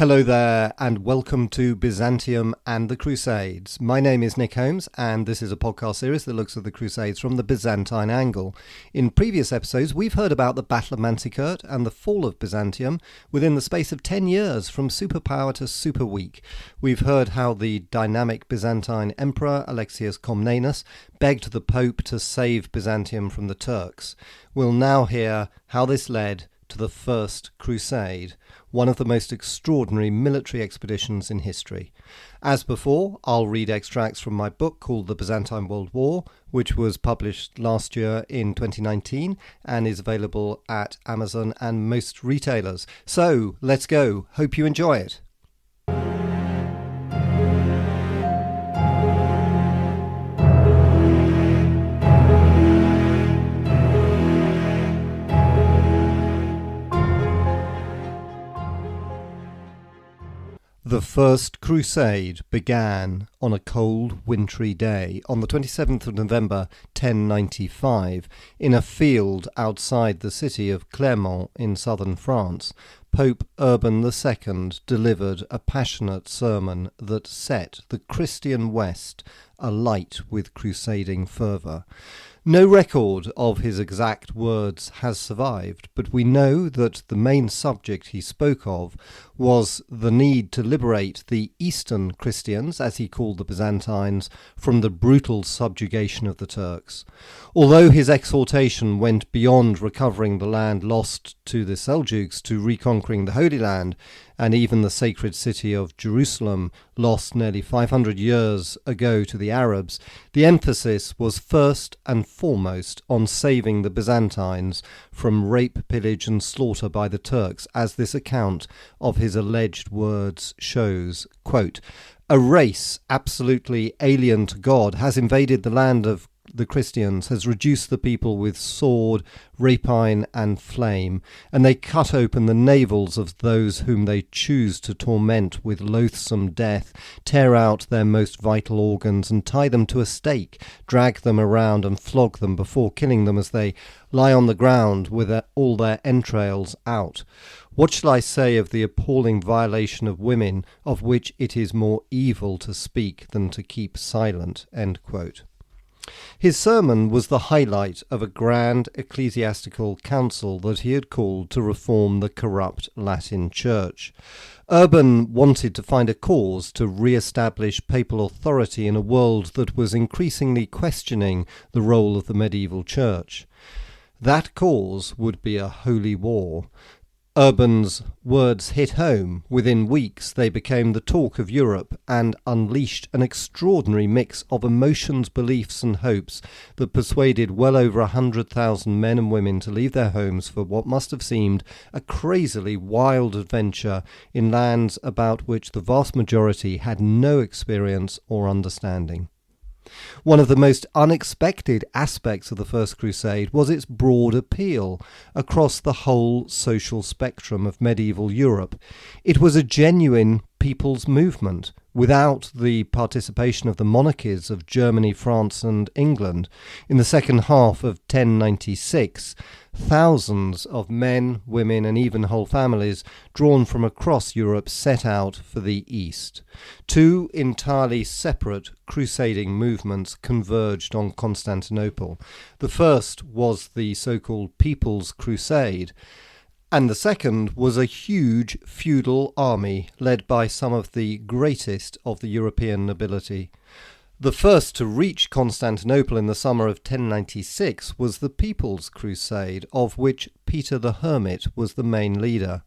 Hello there, and welcome to Byzantium and the Crusades. My name is Nick Holmes, and this is a podcast series that looks at the Crusades from the Byzantine angle. In previous episodes, we've heard about the Battle of Manzikert and the fall of Byzantium within the space of 10 years, from superpower to super weak. We've heard how the dynamic Byzantine emperor, Alexius Comnenus, begged the Pope to save Byzantium from the Turks. We'll now hear how this led to the First Crusade, one of the most extraordinary military expeditions in history. As before, I'll read extracts from my book called The Byzantine World War, which was published last year in 2019 and is available at Amazon and most retailers. So, let's go. Hope you enjoy it. The First Crusade began on a cold, wintry day on the 27th of November 1095 in a field outside the city of Clermont in southern France. Pope Urban II delivered a passionate sermon that set the Christian West alight with crusading fervour. No record of his exact words has survived, but we know that the main subject he spoke of was the need to liberate the Eastern Christians, as he called the Byzantines, from the brutal subjugation of the Turks. Although his exhortation went beyond recovering the land lost to the Seljuks to reconquering the Holy Land, and even the sacred city of Jerusalem, lost nearly 500 years ago to the Arabs, the emphasis was first and foremost on saving the Byzantines from rape, pillage and slaughter by the Turks, as this account of his alleged words shows. Quote, "A race absolutely alien to God has invaded the land of the Christians, has reduced the people with sword, rapine and flame, and they cut open the navels of those whom they choose to torment with loathsome death, tear out their most vital organs and tie them to a stake, drag them around and flog them before killing them as they lie on the ground with all their entrails out. What shall I say of the appalling violation of women, of which it is more evil to speak than to keep silent?" End quote. His sermon was the highlight of a grand ecclesiastical council that he had called to reform the corrupt Latin Church. Urban wanted to find a cause to re-establish papal authority in a world that was increasingly questioning the role of the medieval church. That cause would be a holy war. Urban's words hit home. Within weeks they became the talk of Europe and unleashed an extraordinary mix of emotions, beliefs and hopes that persuaded well over 100,000 men and women to leave their homes for what must have seemed a crazily wild adventure in lands about which the vast majority had no experience or understanding. One of the most unexpected aspects of the First Crusade was its broad appeal across the whole social spectrum of medieval Europe. It was a genuine people's movement without the participation of the monarchies of Germany, France and England. In the second half of 1096, thousands of men, women and even whole families drawn from across Europe set out for the East. Two entirely separate crusading movements converged on Constantinople. The first was the so-called People's Crusade, and the second was a huge feudal army led by some of the greatest of the European nobility. The first to reach Constantinople in the summer of 1096 was the People's Crusade, of which Peter the Hermit was the main leader.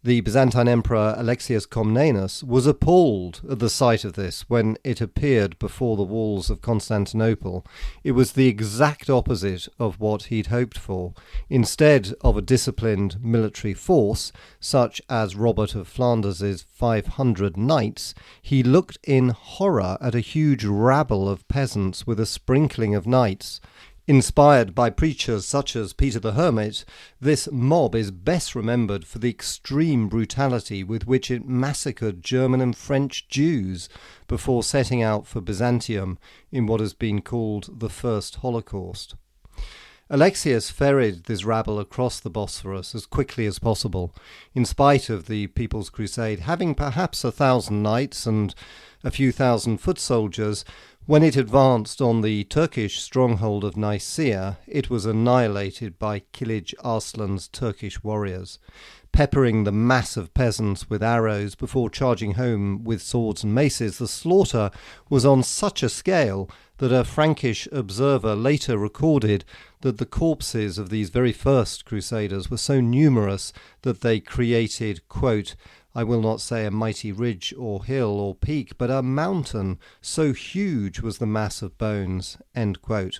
The Byzantine Emperor Alexius Comnenus was appalled at the sight of this when it appeared before the walls of Constantinople. It was the exact opposite of what he'd hoped for. Instead of a disciplined military force, such as Robert of Flanders' 500 knights, he looked in horror at a huge rabble of peasants with a sprinkling of knights. Inspired by preachers such as Peter the Hermit, this mob is best remembered for the extreme brutality with which it massacred German and French Jews before setting out for Byzantium in what has been called the First Holocaust. Alexius ferried this rabble across the Bosphorus as quickly as possible, in spite of the People's Crusade having perhaps 1,000 knights and a few thousand foot soldiers. When it advanced on the Turkish stronghold of Nicaea, it was annihilated by Kilij Arslan's Turkish warriors, peppering the mass of peasants with arrows before charging home with swords and maces. The slaughter was on such a scale that a Frankish observer later recorded that the corpses of these very first Crusaders were so numerous that they created, quote, I will not say a mighty ridge or hill or peak, but a mountain, so huge was the mass of bones, end quote.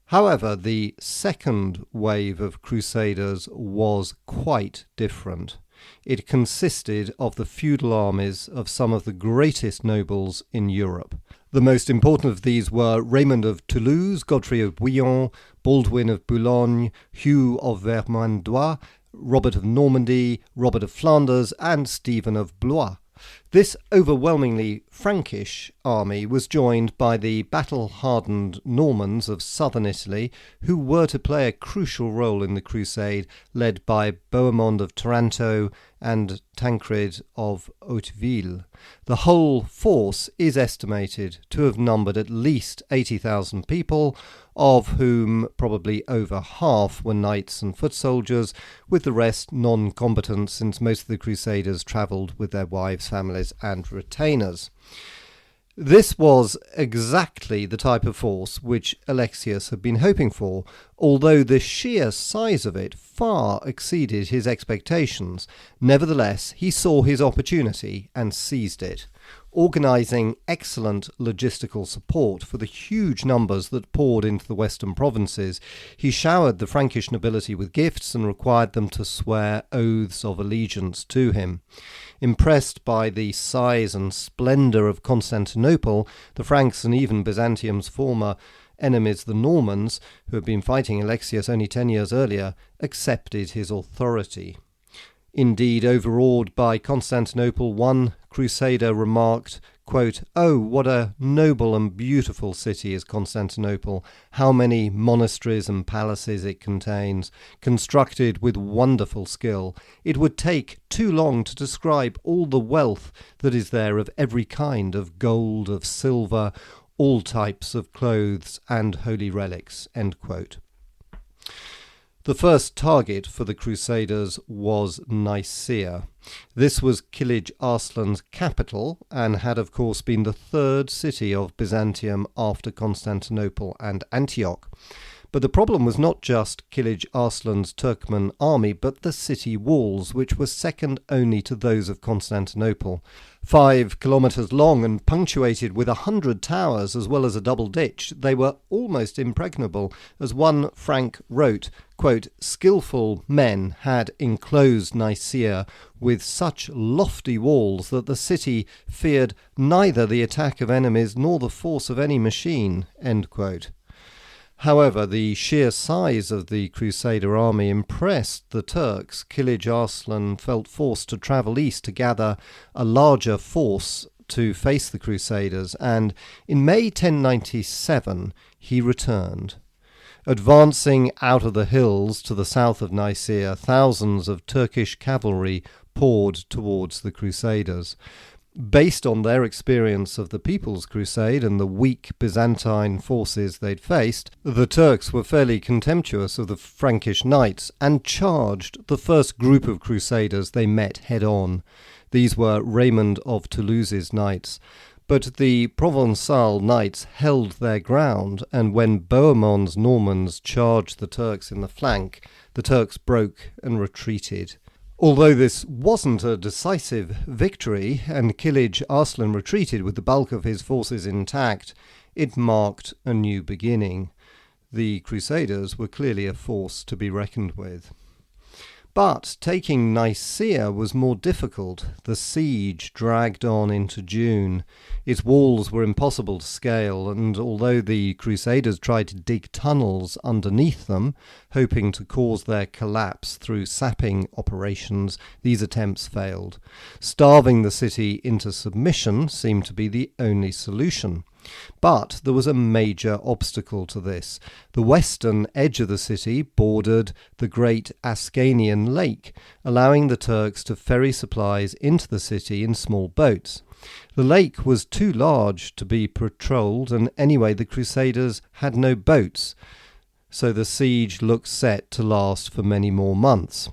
However, the second wave of Crusaders was quite different. It consisted of the feudal armies of some of the greatest nobles in Europe. The most important of these were Raymond of Toulouse, Godfrey of Bouillon, Baldwin of Boulogne, Hugh of Vermandois, Robert of Normandy, Robert of Flanders, and Stephen of Blois. This overwhelmingly Frankish army was joined by the battle-hardened Normans of southern Italy, who were to play a crucial role in the crusade, led by Bohemond of Taranto and Tancred of Hauteville. The whole force is estimated to have numbered at least 80,000 people, of whom probably over half were knights and foot soldiers, with the rest non-combatants, since most of the Crusaders travelled with their wives, families and retainers. This was exactly the type of force which Alexius had been hoping for, although the sheer size of it far exceeded his expectations. Nevertheless, he saw his opportunity and seized it, organising excellent logistical support for the huge numbers that poured into the western provinces. He showered the Frankish nobility with gifts and required them to swear oaths of allegiance to him. Impressed by the size and splendour of Constantinople, the Franks and even Byzantium's former enemies, the Normans, who had been fighting Alexius only 10 years earlier, accepted his authority. Indeed, overawed by Constantinople, one crusader remarked, quote, "Oh, what a noble and beautiful city is Constantinople! How many monasteries and palaces it contains, constructed with wonderful skill! It would take too long to describe all the wealth that is there of every kind, of gold, of silver, all types of clothes and holy relics," end quote. The first target for the Crusaders was Nicaea. This was Kilij Arslan's capital and had of course been the third city of Byzantium after Constantinople and Antioch. But the problem was not just Kilij Arslan's Turkmen army, but the city walls, which were second only to those of Constantinople. 5 kilometres long and punctuated with 100 towers as well as a double ditch, they were almost impregnable. As one Frank wrote, quote, "Skillful men had enclosed Nicaea with such lofty walls that the city feared neither the attack of enemies nor the force of any machine," end quote. However, the sheer size of the Crusader army impressed the Turks. Kilij Arslan felt forced to travel east to gather a larger force to face the Crusaders, and in May 1097 he returned. Advancing out of the hills to the south of Nicaea, thousands of Turkish cavalry poured towards the Crusaders. Based on their experience of the People's Crusade and the weak Byzantine forces they'd faced, the Turks were fairly contemptuous of the Frankish knights and charged the first group of Crusaders they met head-on. These were Raymond of Toulouse's knights. But the Provençal knights held their ground, and when Bohemond's Normans charged the Turks in the flank, the Turks broke and retreated. Although this wasn't a decisive victory, and Kilij Arslan retreated with the bulk of his forces intact, it marked a new beginning. The Crusaders were clearly a force to be reckoned with. But taking Nicaea was more difficult. The siege dragged on into June. Its walls were impossible to scale, and although the Crusaders tried to dig tunnels underneath them, hoping to cause their collapse through sapping operations, these attempts failed. Starving the city into submission seemed to be the only solution. But there was a major obstacle to this. The western edge of the city bordered the great Ascanian Lake, allowing the Turks to ferry supplies into the city in small boats. The lake was too large to be patrolled, and anyway the Crusaders had no boats, so the siege looked set to last for many more months.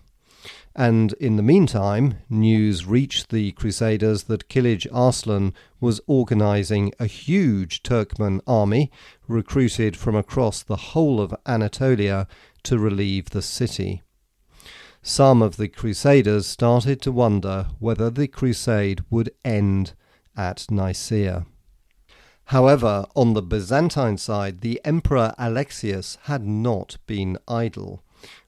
And in the meantime, news reached the Crusaders that Kilij Arslan was organising a huge Turkmen army recruited from across the whole of Anatolia to relieve the city. Some of the Crusaders started to wonder whether the crusade would end at Nicaea. However, on the Byzantine side, the Emperor Alexius had not been idle.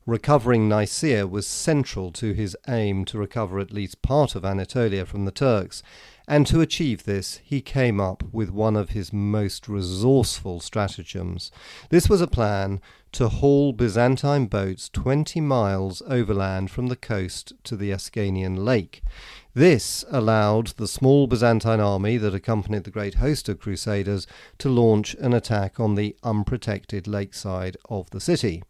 Recovering Nicaea was central to his aim to recover at least part of Anatolia from the Turks, and to achieve this he came up with one of his most resourceful stratagems. This was a plan to haul Byzantine boats 20 miles overland from the coast to the Ascanian Lake. This allowed the small Byzantine army that accompanied the great host of Crusaders to launch an attack on the unprotected lakeside of the city.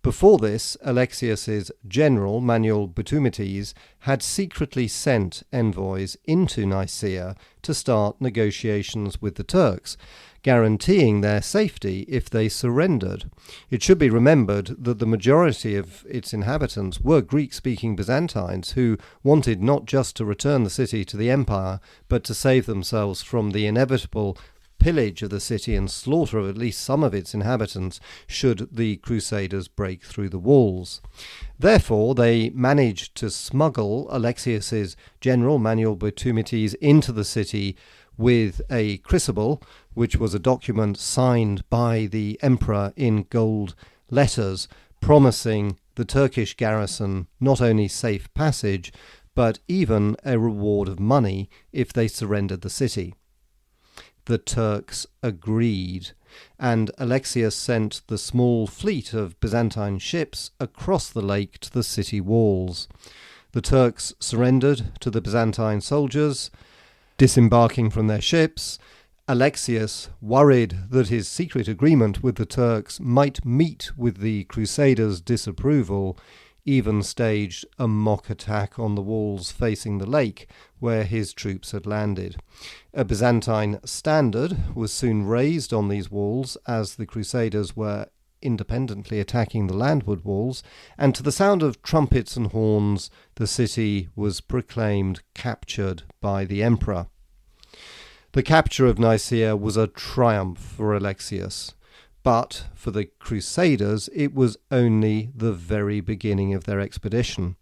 Before this, Alexius's general, Manuel Bitumites, had secretly sent envoys into Nicaea to start negotiations with the Turks, guaranteeing their safety if they surrendered. It should be remembered that the majority of its inhabitants were Greek-speaking Byzantines who wanted not just to return the city to the empire, but to save themselves from the inevitable pillage of the city and slaughter of at least some of its inhabitants should the Crusaders break through the walls. Therefore, they managed to smuggle Alexius's general Manuel Bitumites into the city with a crucible, which was a document signed by the emperor in gold letters, promising the Turkish garrison not only safe passage, but even a reward of money if they surrendered the city. The Turks agreed, and Alexius sent the small fleet of Byzantine ships across the lake to the city walls. The Turks surrendered to the Byzantine soldiers, disembarking from their ships. Alexius, worried that his secret agreement with the Turks might meet with the Crusaders' disapproval, even staged a mock attack on the walls facing the lake where his troops had landed. A Byzantine standard was soon raised on these walls as the Crusaders were independently attacking the landward walls, and to the sound of trumpets and horns the city was proclaimed captured by the emperor. The capture of Nicaea was a triumph for Alexius. But for the Crusaders, it was only the very beginning of their expedition.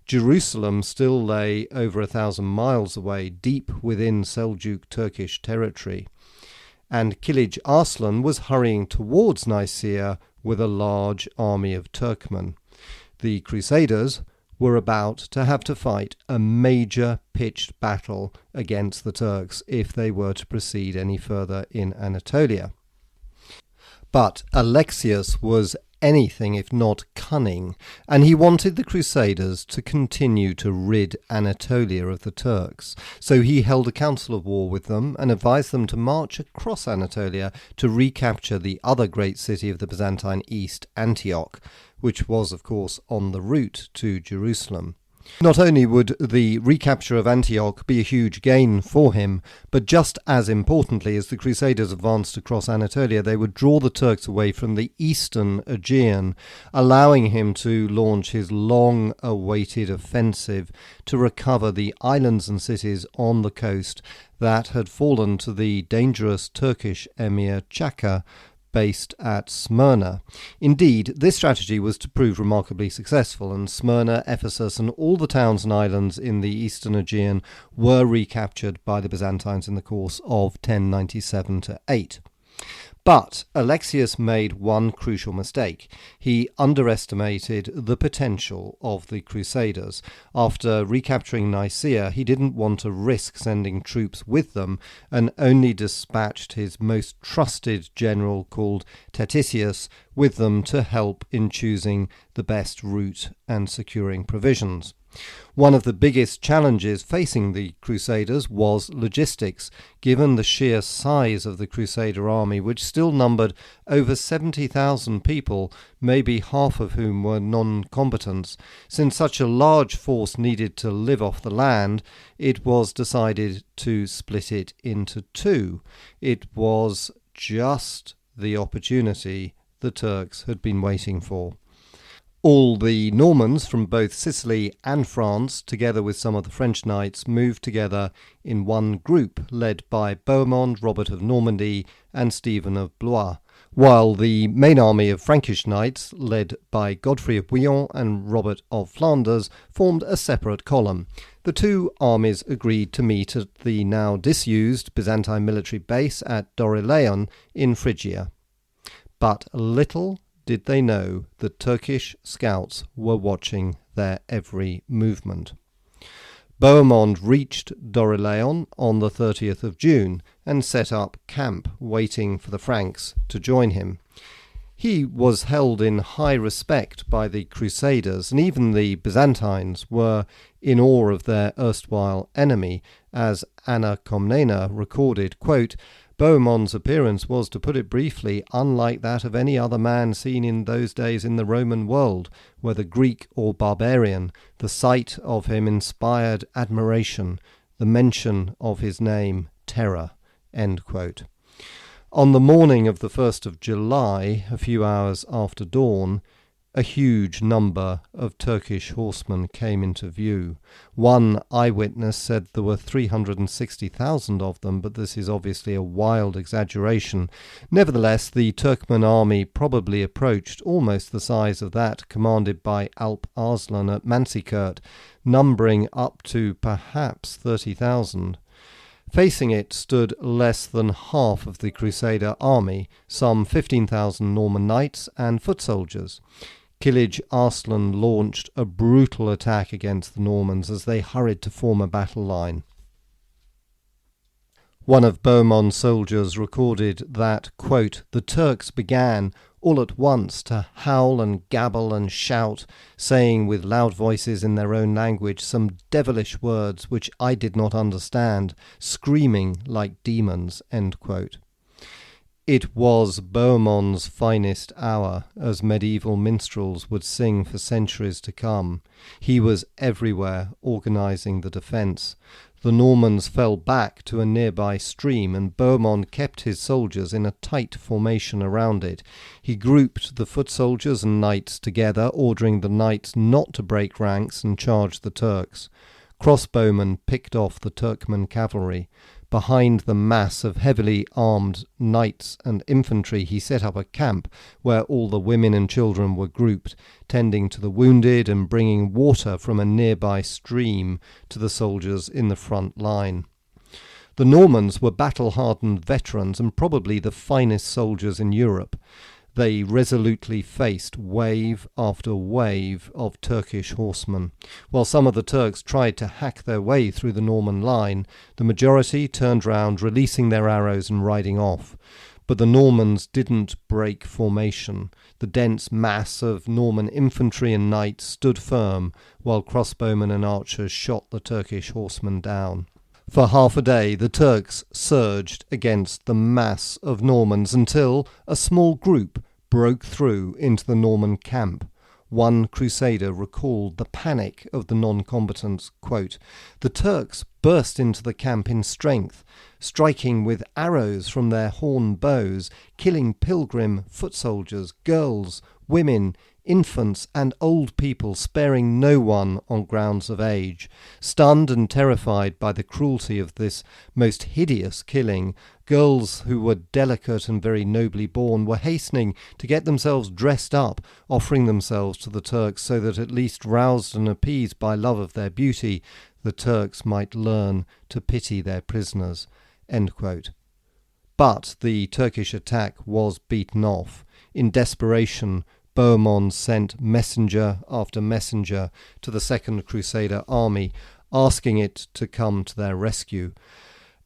Jerusalem still lay over 1,000 miles away, deep within Seljuk Turkish territory, and Kilij Arslan was hurrying towards Nicaea with a large army of Turkmen. The Crusaders were about to have to fight a major pitched battle against the Turks if they were to proceed any further in Anatolia. But Alexius was anything if not cunning, and he wanted the Crusaders to continue to rid Anatolia of the Turks. So he held a council of war with them and advised them to march across Anatolia to recapture the other great city of the Byzantine East, Antioch, which was, of course, on the route to Jerusalem. Not only would the recapture of Antioch be a huge gain for him, but just as importantly, as the Crusaders advanced across Anatolia, they would draw the Turks away from the eastern Aegean, allowing him to launch his long-awaited offensive to recover the islands and cities on the coast that had fallen to the dangerous Turkish emir Chaka, based at Smyrna. Indeed, this strategy was to prove remarkably successful, and Smyrna, Ephesus, and all the towns and islands in the eastern Aegean were recaptured by the Byzantines in the course of 1097-8. But Alexius made one crucial mistake. He underestimated the potential of the Crusaders. After recapturing Nicaea, he didn't want to risk sending troops with them, and only dispatched his most trusted general called Teticius with them to help in choosing the best route and securing provisions. One of the biggest challenges facing the Crusaders was logistics, given the sheer size of the Crusader army, which still numbered over 70,000 people, maybe half of whom were non-combatants. Since such a large force needed to live off the land, it was decided to split it into two. It was just the opportunity the Turks had been waiting for. All the Normans from both Sicily and France, together with some of the French knights, moved together in one group led by Bohemond, Robert of Normandy and Stephen of Blois, while the main army of Frankish knights, led by Godfrey of Bouillon and Robert of Flanders, formed a separate column. The two armies agreed to meet at the now disused Byzantine military base at Dorylaeum in Phrygia. But little did they know that Turkish scouts were watching their every movement. Bohemond reached Dorylaeum on the 30th of June and set up camp, waiting for the Franks to join him. He was held in high respect by the Crusaders, and even the Byzantines were in awe of their erstwhile enemy, as Anna Komnena recorded, quote, Bohemond's appearance was, to put it briefly, unlike that of any other man seen in those days in the Roman world, whether Greek or barbarian. The sight of him inspired admiration, the mention of his name terror. End quote. On the morning of the 1st of July, a few hours after dawn, a huge number of Turkish horsemen came into view. One eyewitness said there were 360,000 of them, but this is obviously a wild exaggeration. Nevertheless, the Turkmen army probably approached almost the size of that commanded by Alp Arslan at Manzikert, numbering up to perhaps 30,000. Facing it stood less than half of the Crusader army, some 15,000 Norman knights and foot soldiers. Kilij Arslan launched a brutal attack against the Normans as they hurried to form a battle line. One of Bohemond's soldiers recorded that, quote, the Turks began all at once to howl and gabble and shout, saying with loud voices in their own language some devilish words which I did not understand, screaming like demons, end quote. It was Bohemond's finest hour, as medieval minstrels would sing for centuries to come. He was everywhere organising the defence. The Normans fell back to a nearby stream, and Bohemond kept his soldiers in a tight formation around it. He grouped the foot soldiers and knights together, ordering the knights not to break ranks and charge the Turks. Crossbowmen picked off the Turkmen cavalry. Behind the mass of heavily armed knights and infantry he set up a camp where all the women and children were grouped, tending to the wounded and bringing water from a nearby stream to the soldiers in the front line. The Normans were battle-hardened veterans and probably the finest soldiers in Europe. They resolutely faced wave after wave of Turkish horsemen. While some of the Turks tried to hack their way through the Norman line, the majority turned round, releasing their arrows and riding off. But the Normans didn't break formation. The dense mass of Norman infantry and knights stood firm, while crossbowmen and archers shot the Turkish horsemen down. For half a day the Turks surged against the mass of Normans until a small group broke through into the Norman camp. One Crusader recalled the panic of the non-combatants, quote, the Turks burst into the camp in strength, striking with arrows from their horn bows, killing pilgrim foot soldiers, girls, women, infants and old people, sparing no one on grounds of age. Stunned and terrified by the cruelty of this most hideous killing, girls who were delicate and very nobly born were hastening to get themselves dressed up, offering themselves to the Turks so that at least roused and appeased by love of their beauty, the Turks might learn to pity their prisoners. End quote. But the Turkish attack was beaten off. In desperation, Bohemond sent messenger after messenger to the Second Crusader army, asking it to come to their rescue.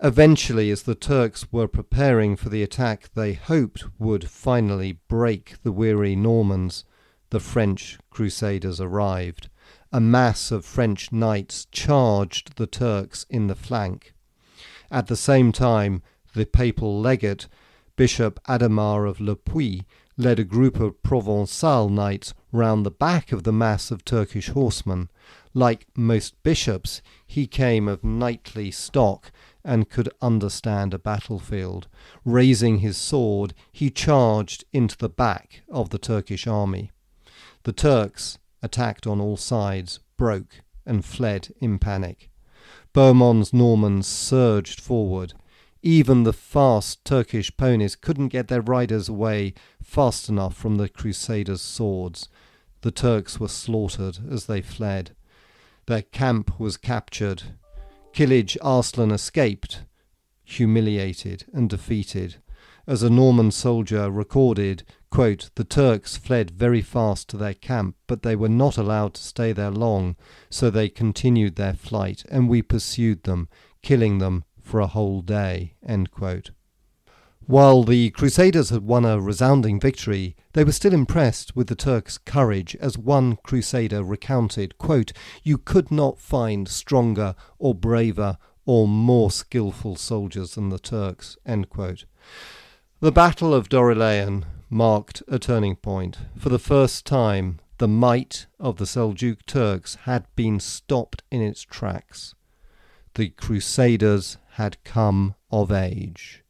Eventually, as the Turks were preparing for the attack they hoped would finally break the weary Normans, the French Crusaders arrived. a mass of French knights charged the Turks in the flank. At the same time, the papal legate, Bishop Adhemar of Le Puy, led a group of Provençal knights round the back of the mass of Turkish horsemen. Like most bishops, he came of knightly stock and could understand a battlefield. Raising his sword, he charged into the back of the Turkish army. The Turks, attacked on all sides, broke and fled in panic. Bohemond's Normans surged forward. Even the fast Turkish ponies couldn't get their riders away fast enough from the Crusaders' swords. The Turks were slaughtered as they fled. Their camp was captured. Kilij Arslan escaped, humiliated and defeated. As a Norman soldier recorded, quote, "The Turks fled very fast to their camp, but they were not allowed to stay there long, so they continued their flight, and we pursued them, killing them for a whole day," end quote. While the Crusaders had won a resounding victory, they were still impressed with the Turks' courage, as one Crusader recounted, quote, "You could not find stronger or braver or more skillful soldiers than the Turks," end quote. The Battle of Dorylaeum marked a turning point. For the first time, the might of the Seljuk Turks had been stopped in its tracks. The Crusaders had come of age.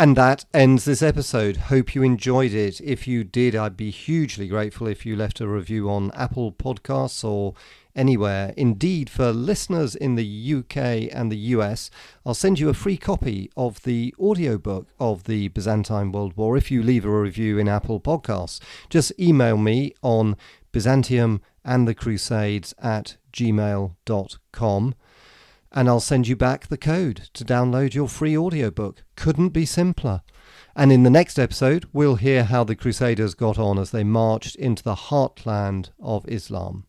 And that ends this episode. Hope you enjoyed it. If you did, I'd be hugely grateful if you left a review on Apple Podcasts or anywhere. Indeed, for listeners in the UK and the US, I'll send you a free copy of the audiobook of the Byzantine World War if you leave a review in Apple Podcasts. Just email me on byzantiumandthecrusades@gmail.com. and I'll send you back the code to download your free audiobook. Couldn't be simpler. And in the next episode, we'll hear how the Crusaders got on as they marched into the heartland of Islam.